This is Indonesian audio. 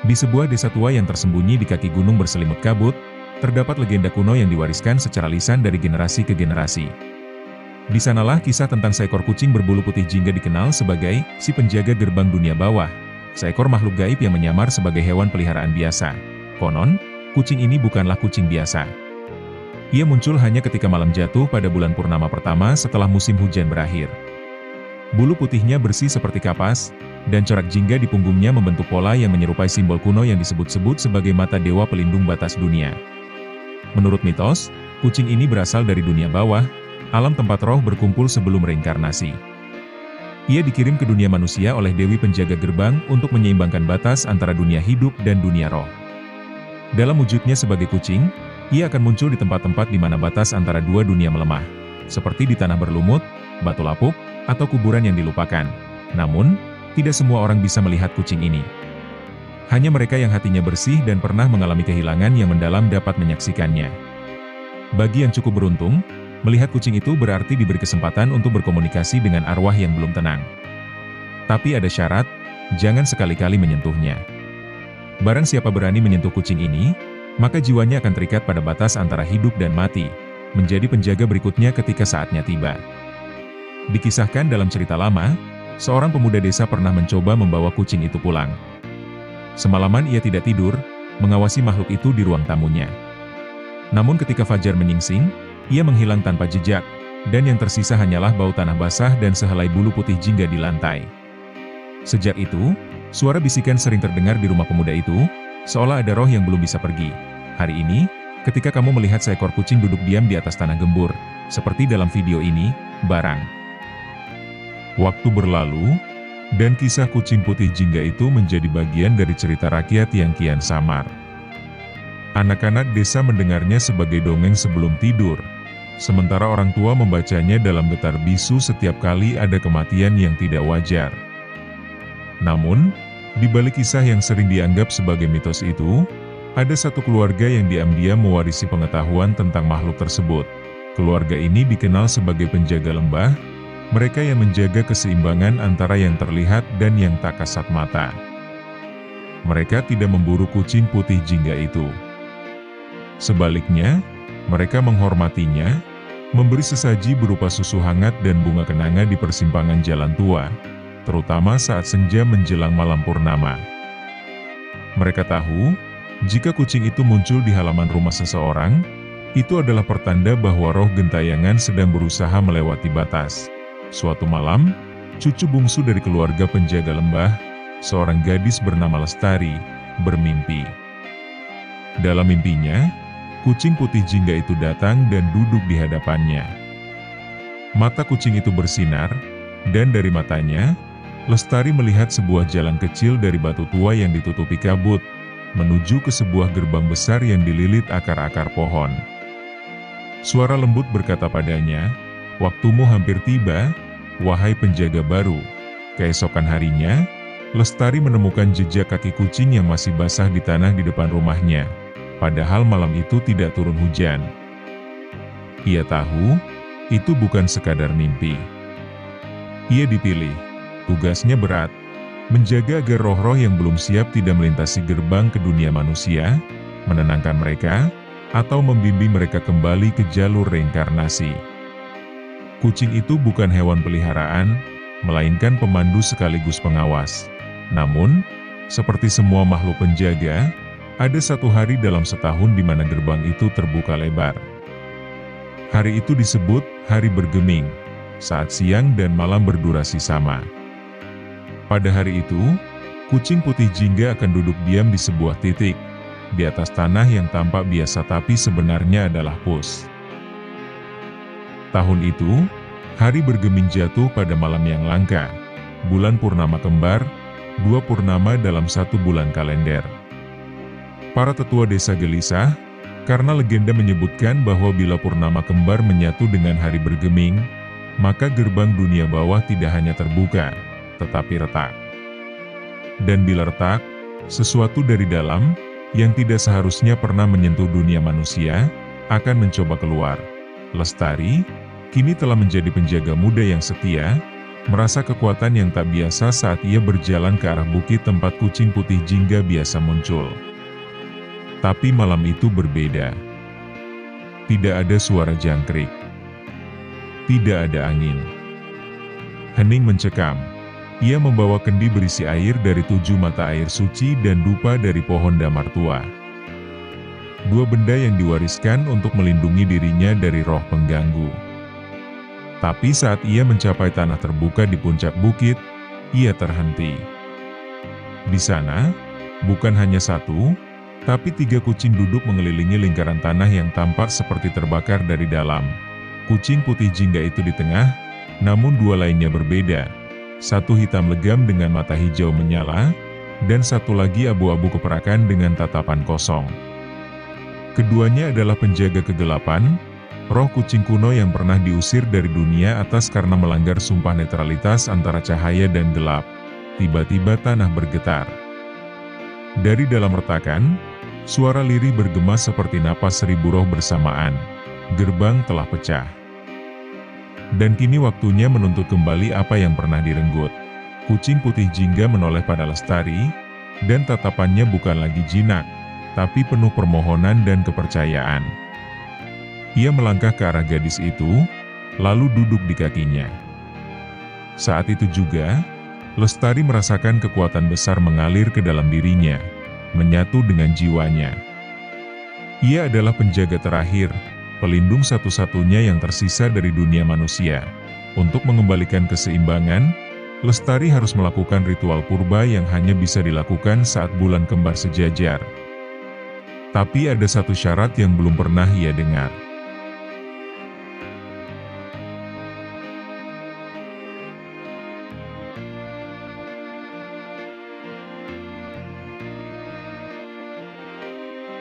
Di sebuah desa tua yang tersembunyi di kaki gunung berselimut kabut, terdapat legenda kuno yang diwariskan secara lisan dari generasi ke generasi. Di sanalah kisah tentang seekor kucing berbulu putih jingga dikenal sebagai si penjaga gerbang dunia bawah, seekor makhluk gaib yang menyamar sebagai hewan peliharaan biasa. Konon, kucing ini bukanlah kucing biasa. Ia muncul hanya ketika malam jatuh pada bulan purnama pertama setelah musim hujan berakhir. Bulu putihnya bersih seperti kapas, dan corak jingga di punggungnya membentuk pola yang menyerupai simbol kuno yang disebut-sebut sebagai mata dewa pelindung batas dunia. Menurut mitos, kucing ini berasal dari dunia bawah, alam tempat roh berkumpul sebelum reinkarnasi. Ia dikirim ke dunia manusia oleh Dewi Penjaga Gerbang untuk menyeimbangkan batas antara dunia hidup dan dunia roh. Dalam wujudnya sebagai kucing, ia akan muncul di tempat-tempat di mana batas antara dua dunia melemah, seperti di tanah berlumut, batu lapuk, atau kuburan yang dilupakan. Namun, tidak semua orang bisa melihat kucing ini. Hanya mereka yang hatinya bersih dan pernah mengalami kehilangan yang mendalam dapat menyaksikannya. Bagi yang cukup beruntung, melihat kucing itu berarti diberi kesempatan untuk berkomunikasi dengan arwah yang belum tenang. Tapi ada syarat, jangan sekali-kali menyentuhnya. Barang siapa berani menyentuh kucing ini, maka jiwanya akan terikat pada batas antara hidup dan mati, menjadi penjaga berikutnya ketika saatnya tiba. Dikisahkan dalam cerita lama, seorang pemuda desa pernah mencoba membawa kucing itu pulang. Semalaman ia tidak tidur, mengawasi makhluk itu di ruang tamunya. Namun ketika fajar menyingsing, ia menghilang tanpa jejak, dan yang tersisa hanyalah bau tanah basah dan sehelai bulu putih jingga di lantai. Sejak itu, suara bisikan sering terdengar di rumah pemuda itu, seolah ada roh yang belum bisa pergi. Hari ini, ketika kamu melihat seekor kucing duduk diam di atas tanah gembur, seperti dalam video ini, barang. Waktu berlalu, dan kisah kucing putih jingga itu menjadi bagian dari cerita rakyat yang kian samar. Anak-anak desa mendengarnya sebagai dongeng sebelum tidur, sementara orang tua membacanya dalam getar bisu setiap kali ada kematian yang tidak wajar. Namun, di balik kisah yang sering dianggap sebagai mitos itu, ada satu keluarga yang diam-diam mewarisi pengetahuan tentang makhluk tersebut. Keluarga ini dikenal sebagai penjaga lembah, mereka yang menjaga keseimbangan antara yang terlihat dan yang tak kasat mata. Mereka tidak memburu kucing putih jingga itu. Sebaliknya, mereka menghormatinya, memberi sesaji berupa susu hangat dan bunga kenanga di persimpangan jalan tua, terutama saat senja menjelang malam purnama. Mereka tahu, jika kucing itu muncul di halaman rumah seseorang, itu adalah pertanda bahwa roh gentayangan sedang berusaha melewati batas. Suatu malam, cucu bungsu dari keluarga penjaga lembah, seorang gadis bernama Lestari, bermimpi. Dalam mimpinya, kucing putih jingga itu datang dan duduk di hadapannya. Mata kucing itu bersinar, dan dari matanya, Lestari melihat sebuah jalan kecil dari batu tua yang ditutupi kabut, menuju ke sebuah gerbang besar yang dililit akar-akar pohon. Suara lembut berkata padanya, "Waktumu hampir tiba, wahai penjaga baru." Keesokan harinya, Lestari menemukan jejak kaki kucing yang masih basah di tanah di depan rumahnya, padahal malam itu tidak turun hujan. Ia tahu, itu bukan sekadar mimpi. Ia dipilih, tugasnya berat, menjaga agar roh-roh yang belum siap tidak melintasi gerbang ke dunia manusia, menenangkan mereka, atau membimbing mereka kembali ke jalur reinkarnasi. Kucing itu bukan hewan peliharaan, melainkan pemandu sekaligus pengawas. Namun, seperti semua makhluk penjaga, ada satu hari dalam setahun di mana gerbang itu terbuka lebar. Hari itu disebut Hari Bergeming, saat siang dan malam berdurasi sama. Pada hari itu, kucing putih jingga akan duduk diam di sebuah titik, di atas tanah yang tampak biasa tapi sebenarnya adalah pus. Tahun itu, Hari Bergeming jatuh pada malam yang langka, bulan purnama kembar, 2 purnama dalam 1 bulan kalender. Para tetua desa gelisah, karena legenda menyebutkan bahwa bila purnama kembar menyatu dengan Hari Bergeming, maka gerbang dunia bawah tidak hanya terbuka, tetapi retak. Dan bila retak, sesuatu dari dalam, yang tidak seharusnya pernah menyentuh dunia manusia, akan mencoba keluar. Lestari kini telah menjadi penjaga muda yang setia, merasa kekuatan yang tak biasa saat ia berjalan ke arah bukit tempat kucing putih jingga biasa muncul. Tapi malam itu berbeda. Tidak ada suara jangkrik. Tidak ada angin. Hening mencekam. Ia membawa kendi berisi air dari 7 mata air suci dan dupa dari pohon damar tua. Dua benda yang diwariskan untuk melindungi dirinya dari roh pengganggu. Tapi saat ia mencapai tanah terbuka di puncak bukit, ia terhenti. Di sana, bukan hanya satu, tapi 3 kucing duduk mengelilingi lingkaran tanah yang tampak seperti terbakar dari dalam. Kucing putih jingga itu di tengah, namun 2 lainnya berbeda. Satu hitam legam dengan mata hijau menyala, dan satu lagi abu-abu keperakan dengan tatapan kosong. Keduanya adalah penjaga kegelapan, roh kucing kuno yang pernah diusir dari dunia atas karena melanggar sumpah netralitas antara cahaya dan gelap. Tiba-tiba tanah bergetar. Dari dalam retakan, suara lirih bergema seperti napas 1000 roh bersamaan. Gerbang telah pecah. Dan kini waktunya menuntut kembali apa yang pernah direnggut. Kucing putih jingga menoleh pada Lestari, dan tatapannya bukan lagi jinak, tapi penuh permohonan dan kepercayaan. Ia melangkah ke arah gadis itu, lalu duduk di kakinya. Saat itu juga, Lestari merasakan kekuatan besar mengalir ke dalam dirinya, menyatu dengan jiwanya. Ia adalah penjaga terakhir, pelindung satu-satunya yang tersisa dari dunia manusia. Untuk mengembalikan keseimbangan, Lestari harus melakukan ritual purba yang hanya bisa dilakukan saat bulan kembar sejajar. Tapi ada satu syarat yang belum pernah ia dengar.